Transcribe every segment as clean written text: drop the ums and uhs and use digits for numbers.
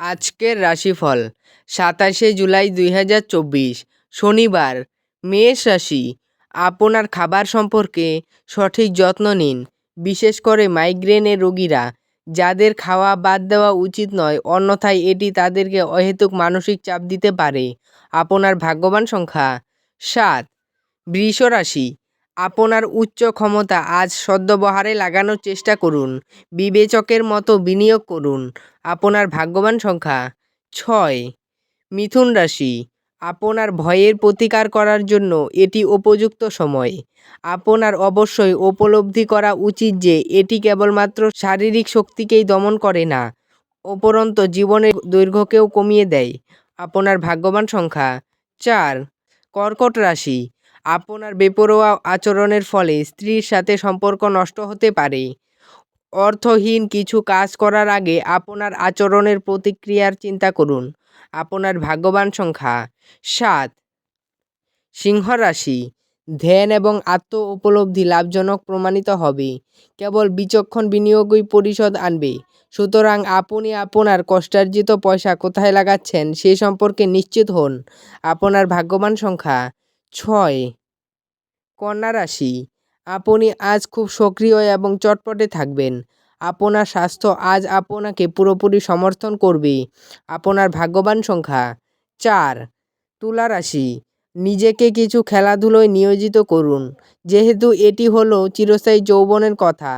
আজকের রাশিফল ২৭শে জুলাই ২০২৪ শনিবার। মেষ রাশি, আপনার খাবার সম্পর্কে সঠিক যত্ন নিন, বিশেষ করে মাইগ্রেনের রোগীরা, যাদের খাওয়া বাদ দেওয়া উচিত নয়, অন্যথায় এটি তাদেরকে অহেতুক মানসিক চাপ দিতে পারে। আপনার ভাগ্যবান সংখ্যা ৭। বৃষ রাশি, আপনার উচ্চ ক্ষমতা আজ সদ্ব্যবহারে লাগানোর চেষ্টা করুন, বিবেচকের মতো বিনিয়োগ করুন। আপনার ভাগ্যবান সংখ্যা ৬। মিথুন রাশি, আপনার ভয়ের প্রতিকার করার জন্য এটি উপযুক্ত সময়। আপনার অবশ্যই উপলব্ধি করা উচিত যে এটি কেবলমাত্র শারীরিক শক্তিকেই দমন করে না, উপরন্তু জীবনের দৈর্ঘ্যকেও কমিয়ে দেয়। আপনার ভাগ্যবান সংখ্যা ৪। কর্কট রাশি, আপনার বেপরোয়া আচরণের ফলে স্ত্রীর সাথে সম্পর্ক নষ্ট হতে পারে। অর্থহীন কিছু কাজ করার আগে আপনার আচরণের প্রতিক্রিয়ার চিন্তা করুন। আপনার ভাগ্যবান সংখ্যা ৭। সিংহ রাশি, ধ্যান এবং আত্ম উপলব্ধি লাভজনক প্রমাণিত হবে। কেবল বিচক্ষণ বিনিয়োগই পরিশোধ আনবে। সুতরাং আপনি আপনার কষ্টার্জিত পয়সা কোথায় লাগাচ্ছেন সে সম্পর্কে নিশ্চিত হন। আপনার ভাগ্যবান সংখ্যা ৬। কন্যা রাশি, আপনি আজ খুব সক্রিয় এবং চটপটে থাকবেন। আপনার স্বাস্থ্য আজ আপনাকে পুরোপুরি সমর্থন করবে। আপনার ভাগ্যবান সংখ্যা ৪। তুলা রাশি, নিজেকে কিছু খেলাধুলোয় নিয়োজিত করুন, যেহেতু এটি হলো চিরস্থায়ী যৌবনের কথা।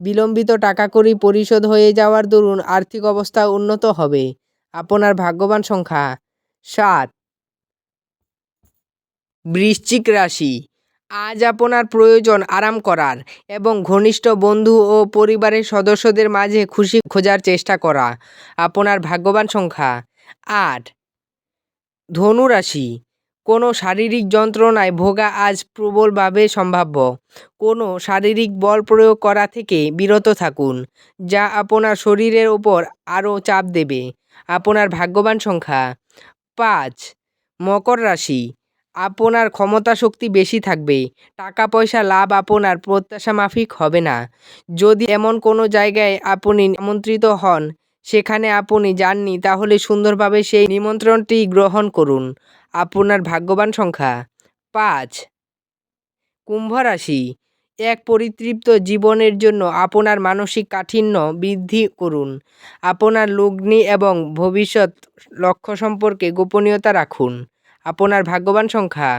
বিলম্বিত টাকাকড়ি পরিশোধ হয়ে যাওয়ার দরুন আর্থিক অবস্থা উন্নত হবে। আপনার ভাগ্যবান সংখ্যা ৭। বৃশ্চিক রাশি, আজ আপনার প্রয়োজন আরাম করার এবং ঘনিষ্ঠ বন্ধু ও পরিবারের সদস্যদের মাঝে খুশি খোঁজার চেষ্টা করা। আপনার ভাগ্যবান সংখ্যা ৮। ধনু রাশি, কোনো শারীরিক যন্ত্রণায় ভোগা আজ প্রবলভাবে সম্ভাব্য। কোনো শারীরিক বল প্রয়োগ করা থেকে বিরত থাকুন, যা আপনার শরীরের ওপর আরও চাপ দেবে। আপনার ভাগ্যবান সংখ্যা ৫। মকর রাশি, আপনার ক্ষমতা শক্তি বেশি থাকবে। টাকা পয়সা লাভ আপনার প্রত্যাশা মাফিক হবে না। যদি এমন কোনো জায়গায় আপনি আমন্ত্রিত হন সেখানে আপনি যাননি, তাহলে সুন্দরভাবে সেই নিমন্ত্রণটি গ্রহণ করুন। আপনার ভাগ্যবান সংখ্যা ৫। কুম্ভ রাশি, এক পরিতৃপ্ত জীবনের জন্য আপনার মানসিক কাঠিন্য বৃদ্ধি করুন। আপনার লগ্নি এবং ভবিষ্যৎ লক্ষ্য সম্পর্কে গোপনীয়তা রাখুন। আপনার ভাগ্যবান সংখ্যা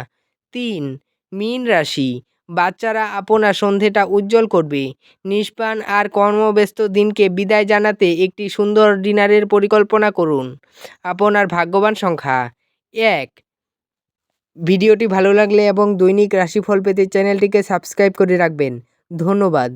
৩। মীন রাশি, বাচ্চারা আপনার সন্ধেটা উজ্জ্বল করবে। নিষ্পান আর কর্মব্যস্ত দিনকে বিদায় জানাতে একটি সুন্দর ডিনারের পরিকল্পনা করুন। আপনার ভাগ্যবান সংখ্যা ১। ভিডিওটি ভালো লাগলে এবং দৈনিক রাশিফল পেতে চ্যানেলটিকে সাবস্ক্রাইব করে রাখবেন। ধন্যবাদ।